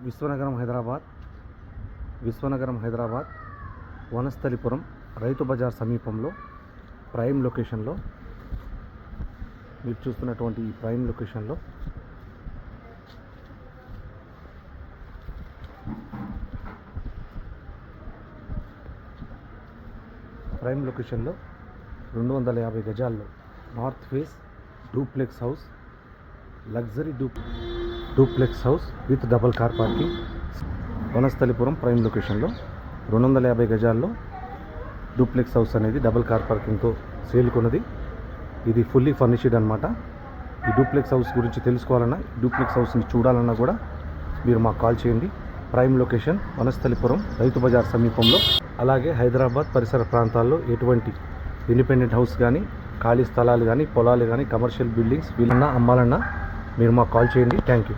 విశ్వనగరం హైదరాబాద్ వనస్థలిపురం రైతు బజార్ సమీపంలో ప్రైమ్ లొకేషన్లో మీరు చూస్తున్నటువంటి ఈ ప్రైమ్ లొకేషన్లో 250 గజాల్లో north face duplex house, luxury duplex house with double car parking. Vanasthalipuram prime లొకేషన్లో 250 గజాల్లో డూప్లెక్స్ హౌస్ అనేది డబల్ కార్ పార్కింగ్తో సేల్కొన్నది. ఇది ఫుల్లీ ఫర్నిష్డ్ అనమాట. ఈ డూప్లెక్స్ హౌస్ గురించి తెలుసుకోవాలన్నా, డూప్లెక్స్ హౌస్ని చూడాలన్నా కూడా మీరు మాకు కాల్ చేయండి. ప్రైమ్ లొకేషన్ వనస్థలిపురం రైతు బజార్ సమీపంలో. అలాగే హైదరాబాద్ పరిసర ప్రాంతాల్లో ఎటువంటి ఇండిపెండెంట్ హౌస్ కానీ, ఖాళీ స్థలాలు కానీ, పొలాలు కానీ, కమర్షియల్ బిల్డింగ్స్ వీళ్ళన్నా అమ్మాలన్నా మీరు మాకు కాల్ చేయండి. Thank you.